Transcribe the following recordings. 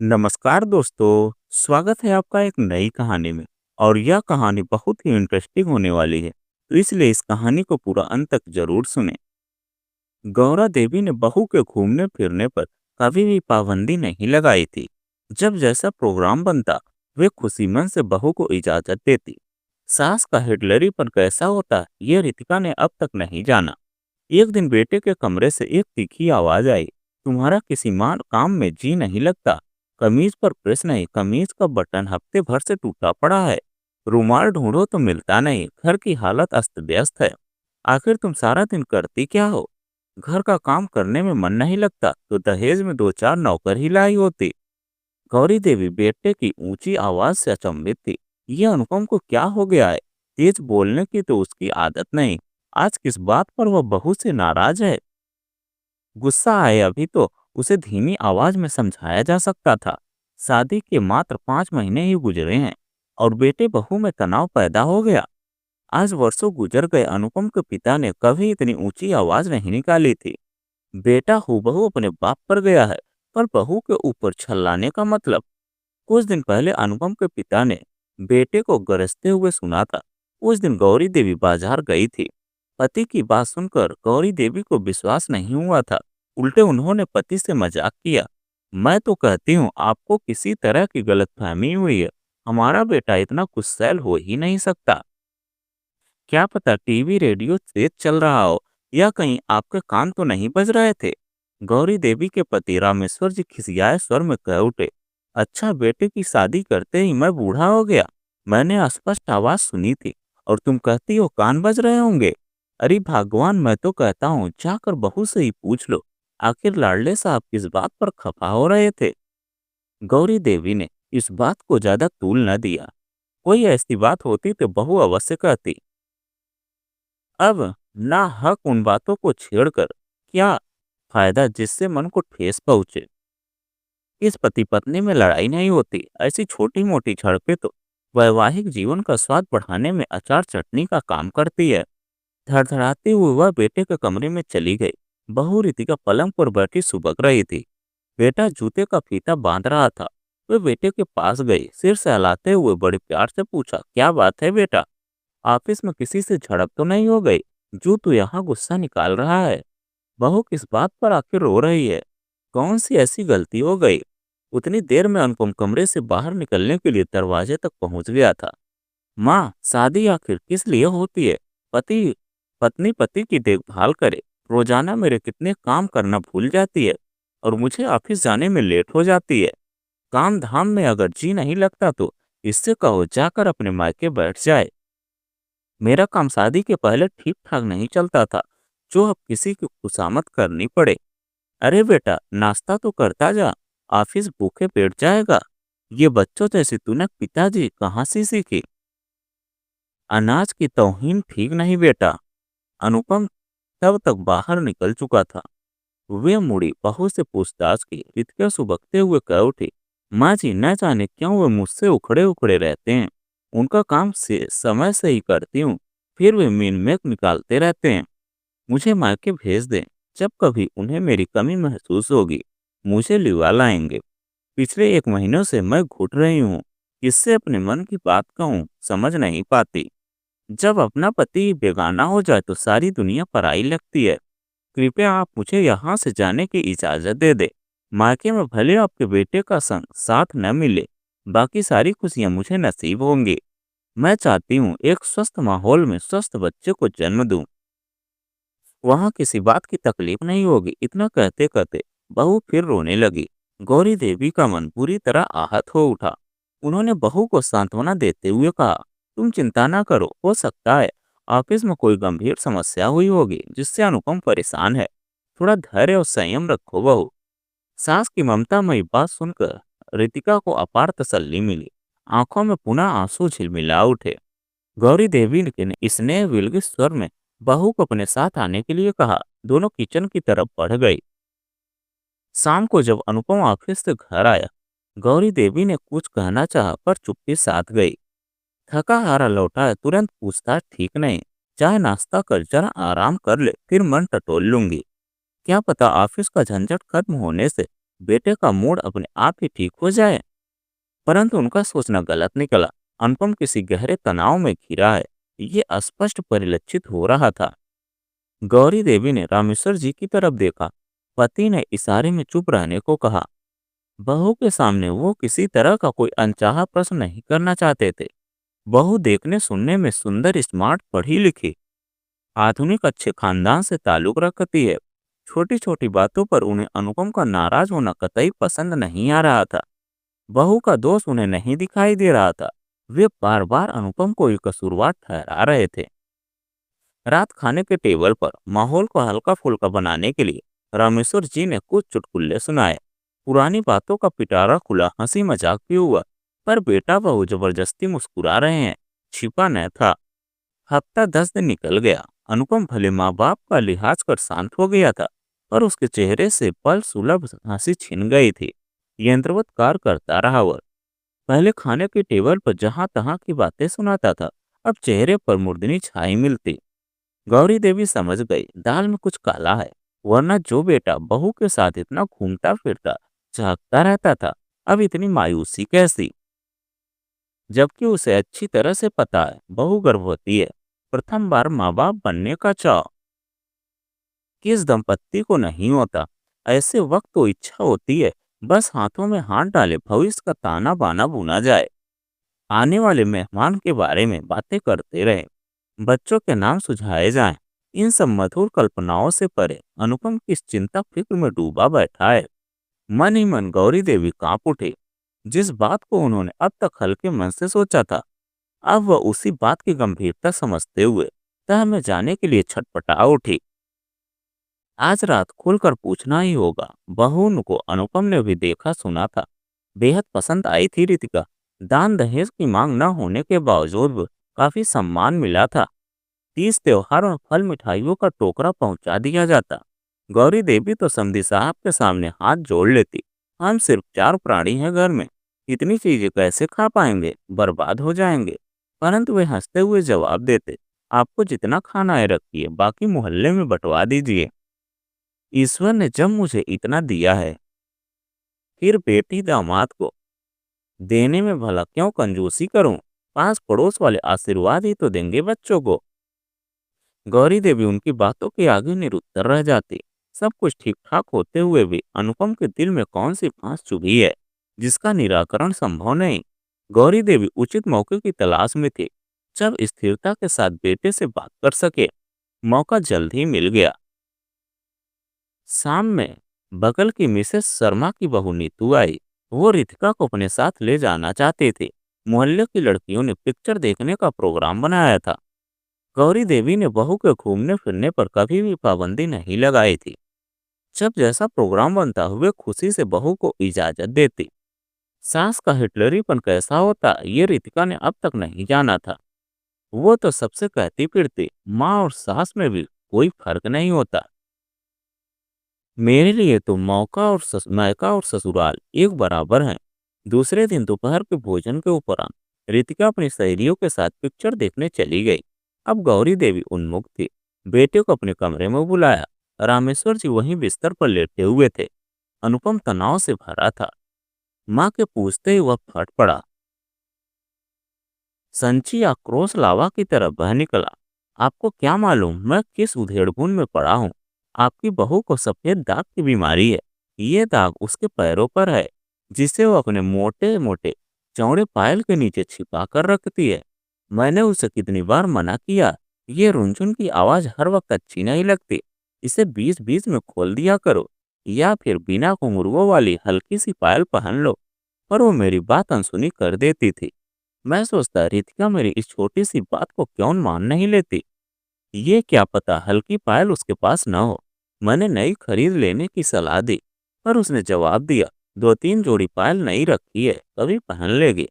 नमस्कार दोस्तों, स्वागत है आपका एक नई कहानी में। और यह कहानी बहुत ही इंटरेस्टिंग होने वाली है, तो इसलिए इस कहानी को पूरा अंत तक जरूर सुने। गौरा देवी ने बहू के घूमने फिरने पर कभी भी पाबंदी नहीं लगाई थी। जब जैसा प्रोग्राम बनता, वे खुशी मन से बहू को इजाजत देती। सास का हिटलरीपन कैसा होता, ये रितिका ने अब तक नहीं जाना। एक दिन बेटे के कमरे से एक तीखी आवाज आई, तुम्हारा किसी मान काम में जी नहीं लगता। कमीज पर प्रेस नहीं, कमीज का बटन हफ्ते भर से टूटा पड़ा है। रुमाल ढूंढो तो मिलता नहीं, घर की हालत अस्त व्यस्त है। आखिर तुम सारा दिन करती क्या हो? घर का काम करने में मन नहीं लगता तो दहेज में दो चार नौकर ही लाई होती। गौरी देवी बेटे की ऊंची आवाज से अचंभित थी। ये अनुपम को क्या हो गया है? तेज बोलने की तो उसकी आदत नहीं। आज किस बात पर वह बहू से नाराज है? गुस्सा आए अभी तो उसे धीमी आवाज में समझाया जा सकता था। शादी के मात्र 5 महीने ही गुजरे हैं और बेटे बहू में तनाव पैदा हो गया। आज वर्षों गुजर गए, अनुपम के पिता ने कभी इतनी ऊंची आवाज नहीं निकाली थी। बेटा हूबहू अपने बाप पर गया है, पर बहू के ऊपर छल्लाने का मतलब? कुछ दिन पहले अनुपम के पिता ने बेटे को गरजते हुए सुना था। उस दिन गौरी देवी बाजार गई थी। पति की बात सुनकर गौरी देवी को विश्वास नहीं हुआ था। उल्टे उन्होंने पति से मजाक किया, मैं तो कहती हूँ आपको किसी तरह की गलतफहमी हुई है। हमारा बेटा इतना गुस्सैल हो ही नहीं सकता। क्या पता टीवी रेडियो तेज चल रहा हो, या कहीं आपके कान तो नहीं बज रहे थे? गौरी देवी के पति रामेश्वर जी खिसियाए स्वर में कह उठे, अच्छा बेटे की शादी करते ही मैं बूढ़ा हो गया? मैंने स्पष्ट आवाज सुनी थी और तुम कहती हो कान बज रहे होंगे। अरे भगवान, मैं तो कहता हूँ जाकर बहू से ही पूछ लो, आखिर लाडले साहब किस बात पर खफा हो रहे थे। गौरी देवी ने इस बात को ज्यादा तूल न दिया। कोई ऐसी बात होती तो बहू अवश्य कहती। अब ना हक उन बातों को छेड़कर क्या फायदा जिससे मन को ठेस पहुंचे। इस पति पत्नी में लड़ाई नहीं होती, ऐसी छोटी मोटी झड़पें तो वैवाहिक जीवन का स्वाद बढ़ाने में अचार चटनी का काम करती है। धड़धड़ाते हुए वह बेटे के कमरे में चली गई। बहू रितिका पलंग पर बैठी सुबक रही थी। बेटा जूते का फीता बांध रहा था। वे बेटे के पास गई, सिर सहलाते हुए बड़े प्यार से पूछा, क्या बात है बेटा? ऑफिस में किसी से झड़प तो नहीं हो गई जो तू यहाँ गुस्सा निकाल रहा है? बहू किस बात पर आखिर रो रही है? कौन सी ऐसी गलती हो गई? उतनी देर में अनुपम कमरे से बाहर निकलने के लिए दरवाजे तक पहुंच गया था। माँ, शादी आखिर किस लिए होती है? पति पत्नी पति की देखभाल करे। रोजाना मेरे कितने काम करना भूल जाती है और मुझे ऑफिस जाने में लेट हो जाती है। काम धाम में अगर जी नहीं लगता तो इससे कहो जाकर अपने मायके बैठ जाए। मेरा काम शादी के पहले ठीक ठाक नहीं चलता था, जो अब किसी की खुशामद करनी पड़े। अरे बेटा, नाश्ता तो करता जा, ऑफिस भूखे पेट जाएगा। ये बच्चों जैसी तूने पिताजी कहाँ से सीखी? अनाज की तौहीन ठीक नहीं बेटा। अनुपम तब तक बाहर निकल चुका था। वे मुड़ी बहू से पूछताछ की। रितिका सुबकते हुए कह उठी, माँ जी, न जाने क्यों वे मुझसे उखड़े उखड़े रहते हैं। उनका काम से समय से ही करती हूँ, फिर वे मीन मेक निकालते रहते हैं। मुझे मायके भेज दें, जब कभी उन्हें मेरी कमी महसूस होगी मुझे लिवा लाएंगे। पिछले 1 महीनों से मैं घुट रही हूँ, किससे अपने मन की बात कहूँ समझ नहीं पाती। जब अपना पति बेगाना हो जाए तो सारी दुनिया पराई लगती है। कृपया आप मुझे यहाँ से जाने की इजाज़त दे दे। मायके में भले आपके बेटे का संग साथ न मिले, बाकी सारी खुशियाँ मुझे नसीब होंगी। मैं चाहती हूँ एक स्वस्थ माहौल में स्वस्थ बच्चे को जन्म दूँ। वहाँ किसी बात की तकलीफ नहीं होगी। इतना कहते कहते बहू फिर रोने लगी। गौरी देवी का मन पूरी तरह आहत हो उठा। उन्होंने बहू को सांत्वना देते हुए कहा, तुम चिंता ना करो, हो सकता है ऑफिस में कोई गंभीर समस्या हुई होगी जिससे अनुपम परेशान है। थोड़ा धैर्य और संयम रखो बहू। सास की ममतामयी बात सुनकर रितिका को अपार तसल्ली मिली। आंखों में पुनः आंसू झिलमिला उठे। गौरी देवी ने स्नेह विलगित स्वर में बहू को अपने साथ आने के लिए कहा। दोनों किचन की तरफ बढ़ गई। शाम को जब अनुपम ऑफिस से घर आया, गौरी देवी ने कुछ कहना चाहा पर चुप्पी साध गई। थका हारा लौटा है, तुरंत पूछताछ ठीक नहीं। चाहे नाश्ता कर जरा आराम कर ले, फिर मन टटोल लूंगी। क्या पता ऑफिस का झंझट खत्म होने से बेटे का मूड अपने आप ही ठीक हो जाए। परंतु उनका सोचना गलत निकला। अनुपम किसी गहरे तनाव में घिरा है, ये स्पष्ट परिलक्षित हो रहा था। गौरी देवी ने रामेश्वर जी की तरफ देखा। पति ने इशारे में चुप रहने को कहा। बहू के सामने वो किसी तरह का कोई अनचाहा प्रश्न नहीं करना चाहते थे। बहू देखने सुनने में सुंदर, स्मार्ट, पढ़ी लिखी, आधुनिक, अच्छे खानदान से ताल्लुक रखती है। छोटी छोटी बातों पर उन्हें अनुपम का नाराज होना कतई पसंद नहीं आ रहा था। बहू का दोष उन्हें नहीं दिखाई दे रहा था। वे बार बार अनुपम को ही कसूरवार ठहरा रहे थे। रात खाने के टेबल पर माहौल को हल्का फुल्का बनाने के लिए रामेश्वर जी ने कुछ चुटकुल्ले सुनाए। पुरानी बातों का पिटारा खुला, हंसी मजाक भी हुआ। पर बेटा बहू जबरदस्ती मुस्कुरा रहे हैं, छिपा न था। हफ्ता 10 दिन निकल गया। अनुपम भले माँ बाप का लिहाज कर शांत हो गया था, पर उसके चेहरे से पल सुलभ हंसी छिन गई थी। यंत्रवत कार्य करता रहा वह। पहले खाने की टेबल पर जहां तहां की बातें सुनाता था, अब चेहरे पर मुर्दनी छाई मिलती। गौरी देवी समझ गई, दाल में कुछ काला है। वरना जो बेटा बहू के साथ इतना घूमता फिरता, झांकता रहता था, अब इतनी मायूसी कैसी। जबकि उसे अच्छी तरह से पता है बहू गर्भवती है। प्रथम बार माँ बाप बनने का चाव किस दंपत्ति को नहीं होता। ऐसे वक्त तो इच्छा होती है बस हाथों में हाथ डाले भविष्य का ताना बाना बुना जाए। आने वाले मेहमान के बारे में बातें करते रहे, बच्चों के नाम सुझाए जाएं। इन सब मधुर कल्पनाओं से परे अनुपम किस चिंता फिक्र में डूबा बैठा है। मन ही मन गौरी देवी कांप उठे। जिस बात को उन्होंने अब तक हल्के मन से सोचा था, अब वह उसी बात की गंभीरता समझते हुए तह में जाने के लिए छटपटा उठी। आज रात खुलकर पूछना ही होगा। बहू को अनुपम ने भी देखा सुना था। बेहद पसंद आई थी रितिका। दान दहेज की मांग न होने के बावजूद भी काफी सम्मान मिला था। 30 त्योहार और फल मिठाइयों का टोकरा पहुंचा दिया जाता। गौरी देवी तो समधी साहब के सामने हाथ जोड़ लेती। हम सिर्फ 4 प्राणी हैं घर में, इतनी चीजें कैसे खा पाएंगे, बर्बाद हो जाएंगे। परंतु वे हंसते हुए जवाब देते, आपको जितना खाना है रखिए, बाकी मोहल्ले में बंटवा दीजिए। ईश्वर ने जब मुझे इतना दिया है, फिर बेटी दामाद को देने में भला क्यों कंजूसी करूं। पास पड़ोस वाले आशीर्वाद ही तो देंगे बच्चों को। गौरी देवी उनकी बातों के आगे निरुत्तर रह जाती। सब कुछ ठीक ठाक होते हुए भी अनुपम के दिल में कौन सी फांस चुभी है, जिसका निराकरण संभव नहीं। गौरी देवी उचित मौके की तलाश में थी, जब स्थिरता के साथ बेटे से बात कर सके। मौका जल्द ही मिल गया। शाम में बगल की मिसेस शर्मा की बहू नीतू आई। वो रितिका को अपने साथ ले जाना चाहते थे। मोहल्ले की लड़कियों ने पिक्चर देखने का प्रोग्राम बनाया था। गौरी देवी ने बहू के घूमने फिरने पर कभी भी पाबंदी नहीं लगाई थी। जब जैसा प्रोग्राम बनता हुए खुशी से बहू को इजाजत देती। सास का हिटलरीपन कैसा होता ये रितिका ने अब तक नहीं जाना था। वो तो सबसे कहती फिरती, माँ और सास में भी कोई फर्क नहीं होता। मेरे लिए तो मायका और ससुराल एक बराबर हैं। दूसरे दिन दोपहर के भोजन के उपरांत रितिका अपनी सहेलियों के साथ पिक्चर देखने चली गई। अब गौरी देवी उन्मुख थी। बेटे को अपने कमरे में बुलाया। रामेश्वर जी वहीं बिस्तर पर लेटे हुए थे। अनुपम तनाव से भरा था। माँ के पूछते ही वह फट पड़ा। संची आक्रोश लावा की तरह बह निकला। आपको क्या मालूम मैं किस उधेड़बुन में पड़ा हूँ। आपकी बहू को सफेद दाग की बीमारी है। ये दाग उसके पैरों पर है, जिसे वो अपने मोटे मोटे चौड़े पायल के नीचे छिपा कर रखती है। मैंने उसे कितनी बार मना किया, ये रुनझुन की आवाज हर वक्त अच्छी नहीं लगती। इसे बीच बीच में खोल दिया करो, या फिर बिना घुंघरुओं वाली हल्की सी पायल पहन लो। पर वो मेरी बात अनसुनी कर देती थी। मैं सोचता रितिका मेरी इस छोटी सी बात को क्यों मान नहीं लेती। ये क्या पता हल्की पायल उसके पास न हो। मैंने नई खरीद लेने की सलाह दी, पर उसने जवाब दिया, 2-3 जोड़ी पायल नई रखी है, कभी पहन लेगी।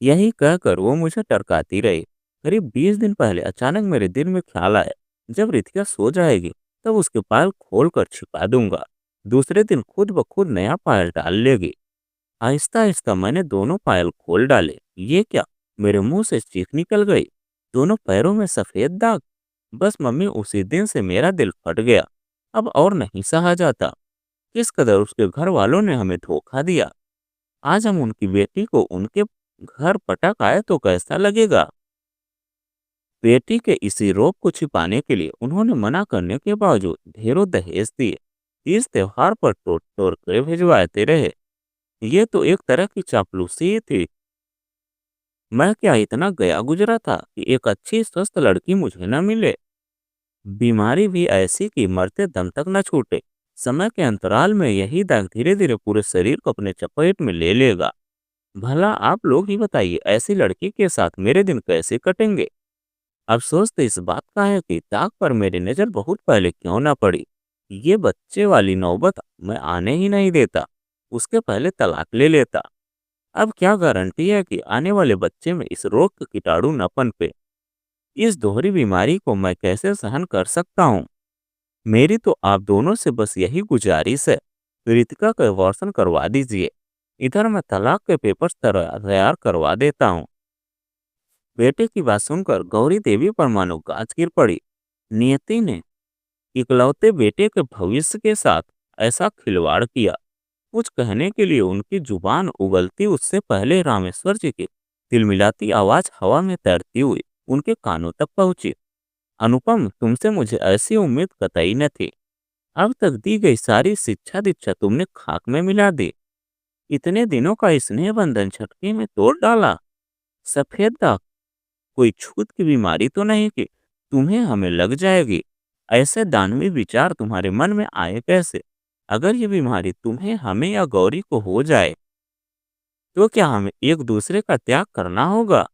यही कहकर वो मुझे टरकाती रही। करीब 20 दिन पहले अचानक मेरे दिल में ख्याल आया, जब रितिका सो जाएगी तब उसके पायल खोल कर छिपा दूंगा। दूसरे दिन खुद ब खुद नया पायल डाल लेगी। आहिस्ता आहिस्ता मैंने दोनों पायल खोल डाले। ये क्या, मेरे मुंह से चीख निकल गई। दोनों पैरों में सफेद दाग। बस मम्मी, उसी दिन से मेरा दिल फट गया। अब और नहीं सहा जाता। किस कदर उसके घर वालों ने हमें धोखा दिया। आज हम उनकी बेटी को उनके घर पटक आए तो कैसा लगेगा। बेटी के इसी रोग को छिपाने के लिए उन्होंने मना करने के बावजूद ढेरों दहेज दिए। इस त्योहार पर टोट टोर कर भिजवाते रहे। ये तो एक तरह की चापलूसी ही थी। मैं क्या इतना गया गुजरा था कि एक अच्छी स्वस्थ लड़की मुझे न मिले। बीमारी भी ऐसी कि मरते दम तक न छूटे। समय के अंतराल में यही दाग धीरे धीरे पूरे शरीर को अपने चपेट में ले लेगा। भला आप लोग ही बताइए, ऐसी लड़की के साथ मेरे दिन कैसे कटेंगे। अफसोस तो इस बात का है कि दाग पर मेरी नज़र बहुत पहले क्यों ना पड़ी। ये बच्चे वाली नौबत मैं आने ही नहीं देता। उसके पहले तलाक ले लेता। अब क्या गारंटी है कि आने वाले बच्चे में इस रोग के कीटाणु न पनपे। इस दोहरी बीमारी को मैं कैसे सहन कर सकता हूँ। मेरी तो आप दोनों से बस यही गुजारिश है, रितिका का अबॉर्शन करवा दीजिए। इधर मैं तलाक के पेपर्स तैयार करवा देता हूँ। बेटे की बात सुनकर गौरी देवी पर मानो गाज गिर पड़ी। नियति ने इकलौते बेटे के भविष्य के साथ ऐसा खिलवाड़ किया। कुछ कहने के लिए उनकी जुबान उगलती उससे पहले रामेश्वर जी की तिलमिलाती आवाज हवा में तैरती हुई उनके कानों तक पहुंची। अनुपम, तुमसे मुझे ऐसी उम्मीद कतई न थी। अब तक दी गई सारी शिक्षा दीक्षा तुमने खाक में मिला दी। इतने दिनों का स्नेह बंधन झटके में तोड़ डाला। सफेद दाग कोई छूत की बीमारी तो नहीं कि तुम्हें हमें लग जाएगी। ऐसे दानवी विचार तुम्हारे मन में आए कैसे। अगर ये बीमारी तुम्हें, हमें या गौरी को हो जाए तो क्या हमें एक दूसरे का त्याग करना होगा।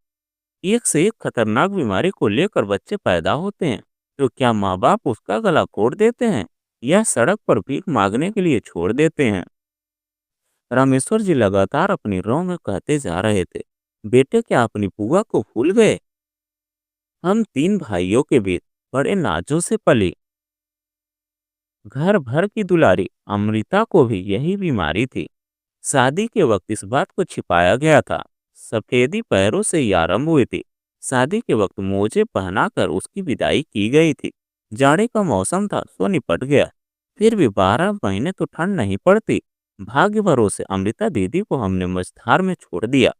एक से एक खतरनाक बीमारी को लेकर बच्चे पैदा होते हैं तो क्या माँ बाप उसका गला घोट देते हैं या सड़क पर भीख मांगने के लिए छोड़ देते हैं। रामेश्वर जी लगातार अपनी रौ में कहते जा रहे थे, बेटे क्या अपनी बुआ को भूल गए। हम तीन भाइयों के बीच बड़े नाजों से पली। घर भर की दुलारी अमृता को भी यही बीमारी थी। शादी के वक्त इस बात को छिपाया गया था। सफेदी पैरों से ही आरंभ हुई थी। शादी के वक्त मोजे पहनाकर उसकी विदाई की गई थी। जाड़े का मौसम था सो निपट गया। फिर भी 12 महीने तो ठंड नहीं पड़ती। भाग्य भरोसे अमृता दीदी को हमने मझधार में छोड़ दिया।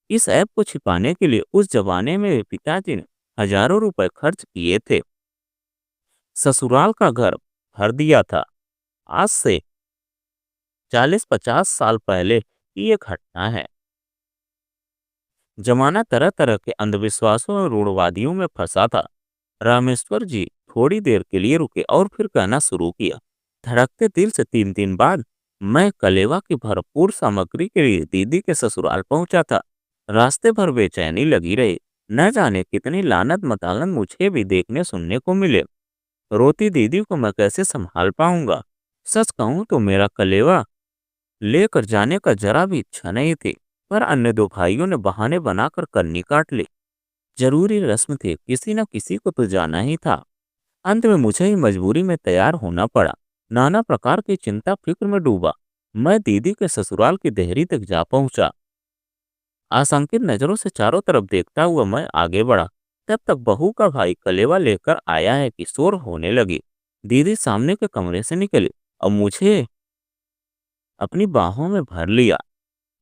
इस ऐप को छिपाने के लिए उस जमाने में पिताजी ने हजारों रुपए खर्च किए थे। ससुराल का घर भर दिया था। आज से 40-50 साल पहले की ये घटना है। जमाना तरह तरह के अंधविश्वासों और रूढ़वादियों में फंसा था। रामेश्वर जी थोड़ी देर के लिए रुके और फिर कहना शुरू किया, धड़कते दिल से 3 दिन बाद मैं कलेवा की भरपूर सामग्री के लिए दीदी के ससुराल पहुंचा था। रास्ते भर बेचैनी लगी रही। न जाने कितनी लानत मतालन मुझे भी देखने सुनने को मिले। रोती दीदी को मैं कैसे संभाल पाऊंगा। सच कहूं तो मेरा कलेवा लेकर जाने का जरा भी इच्छा नहीं थी, पर अन्य दो भाइयों ने बहाने बनाकर कन्नी काट ली। जरूरी रस्म थी, किसी न किसी को तो जाना ही था। अंत में मुझे ही मजबूरी में तैयार होना पड़ा। नाना प्रकार की चिंता फिक्र में डूबा मैं दीदी के ससुराल की देहरी तक जा पहुंचा। आशंकित नजरों से चारों तरफ देखता हुआ मैं आगे बढ़ा। तब तक बहू का भाई कलेवा लेकर आया है कि शोर होने लगी। दीदी सामने के कमरे से निकली और मुझे अपनी बाहों में भर लिया।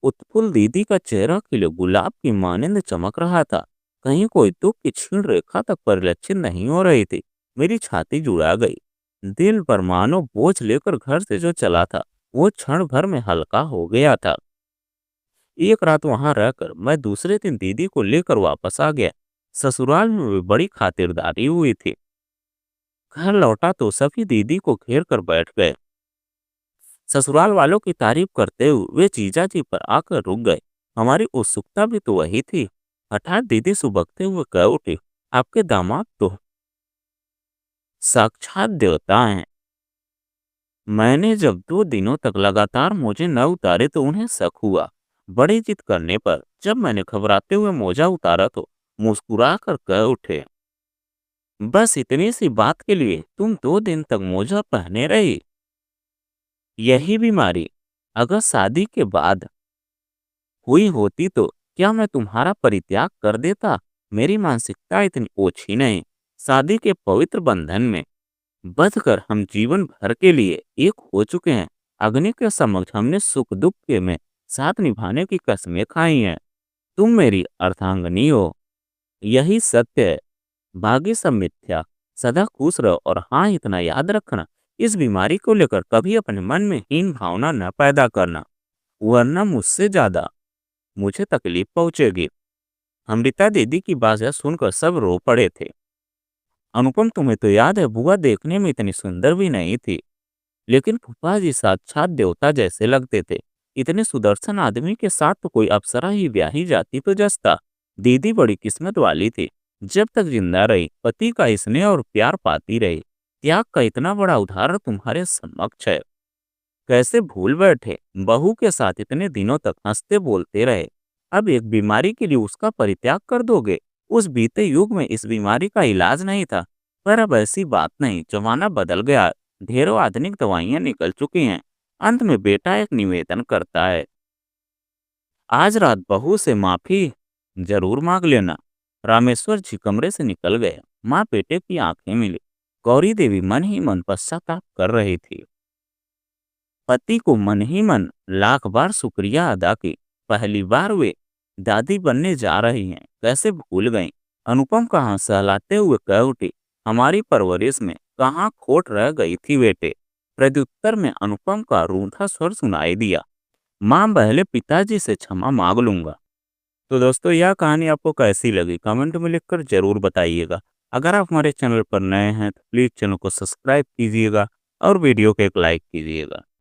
उत्फुल्ल दीदी का चेहरा खिले गुलाब की मानिंद चमक रहा था। कहीं कोई दुख की क्षीण रेखा तक परिलक्षित नहीं हो रही थी। मेरी छाती जुड़ा गई। दिल पर मानो बोझ लेकर घर से जो चला था वो क्षण भर में हल्का हो गया था। एक रात वहां रहकर मैं दूसरे दिन दीदी को लेकर वापस आ गया। ससुराल में भी बड़ी खातिरदारी हुई थी। घर लौटा तो सभी दीदी को घेर कर बैठ गए। ससुराल वालों की तारीफ करते हुए वे जीजाजी पर आकर रुक गए। हमारी उत्सुकता भी तो वही थी। हठात दीदी सुबकते हुए कह उठी, आपके दामाद तो साक्षात देवता हैं। मैंने जब 2 दिनों तक लगातार मोजे न उतारे तो उन्हें शक हुआ। बड़ी जिद करने पर जब मैंने घबराते हुए मोजा उतारा तो मुस्कुरा कर कह उठे, बस इतनी सी बात के लिए तुम 2 दिन तक मोजा पहने रही। यही बीमारी अगर शादी के बाद हुई होती तो क्या मैं तुम्हारा परित्याग कर देता। मेरी मानसिकता इतनी ओछी नहीं। शादी के पवित्र बंधन में बंधकर हम जीवन भर के लिए एक हो चुके हैं। अग्नि के समक्ष हमने सुख दुख के में साथ निभाने की कस्में खाई हैं। तुम मेरी अर्धांगनी हो, यही सत्य है। बाकी सब मिथ्या। सदा खुश रहो और हाँ, इतना याद रखना, इस बीमारी को लेकर कभी अपने मन में हीन भावना न पैदा करना, वरना मुझसे ज्यादा मुझे तकलीफ पहुंचेगी। अमृता दीदी की बात सुनकर सब रो पड़े थे। अनुपम, तुम्हें तो याद है, बुआ देखने में इतनी सुंदर भी नहीं थी, लेकिन फूफा जी साक्षात देवता जैसे लगते थे। इतने सुदर्शन आदमी के साथ तो कोई अप्सरा ही ब्याही जाती तो जसता। दीदी बड़ी किस्मत वाली थी, जब तक जिंदा रही पति का स्नेह और प्यार पाती रही। त्याग का इतना बड़ा उदाहरण तुम्हारे समक्ष है। कैसे भूल बैठे, बहू के साथ इतने दिनों तक हंसते बोलते रहे, अब एक बीमारी के लिए उसका परित्याग कर दोगे। उस बीते युग में इस बीमारी का इलाज नहीं था, पर अब ऐसी बात नहीं, जमाना बदल गया। ढेरों आधुनिक दवाइयां निकल चुकी हैं। अंत में बेटा एक निवेदन करता है, आज रात बहू से माफी जरूर मांग लेना। रामेश्वर जी कमरे से निकल गए। माँ बेटे की आंखें मिली। गौरी देवी मन ही मन पश्चाताप कर रही थी। पति को मन ही मन लाख बार शुक्रिया अदा की। पहली बार वे दादी बनने जा रही हैं, कैसे भूल गईं। अनुपम कहाँ सहलाते हुए कह उठी, हमारी परवरिश में कहाँ खोट रह गई थी बेटे। प्रत्युत्तर में अनुपम का रूंधा स्वर सुनाई दिया, माँ पहले पिताजी से क्षमा मांग लूंगा। तो दोस्तों, यह कहानी आपको कैसी लगी कमेंट में लिखकर जरूर बताइएगा। अगर आप हमारे चैनल पर नए हैं तो प्लीज़ चैनल को सब्सक्राइब कीजिएगा और वीडियो को एक लाइक कीजिएगा।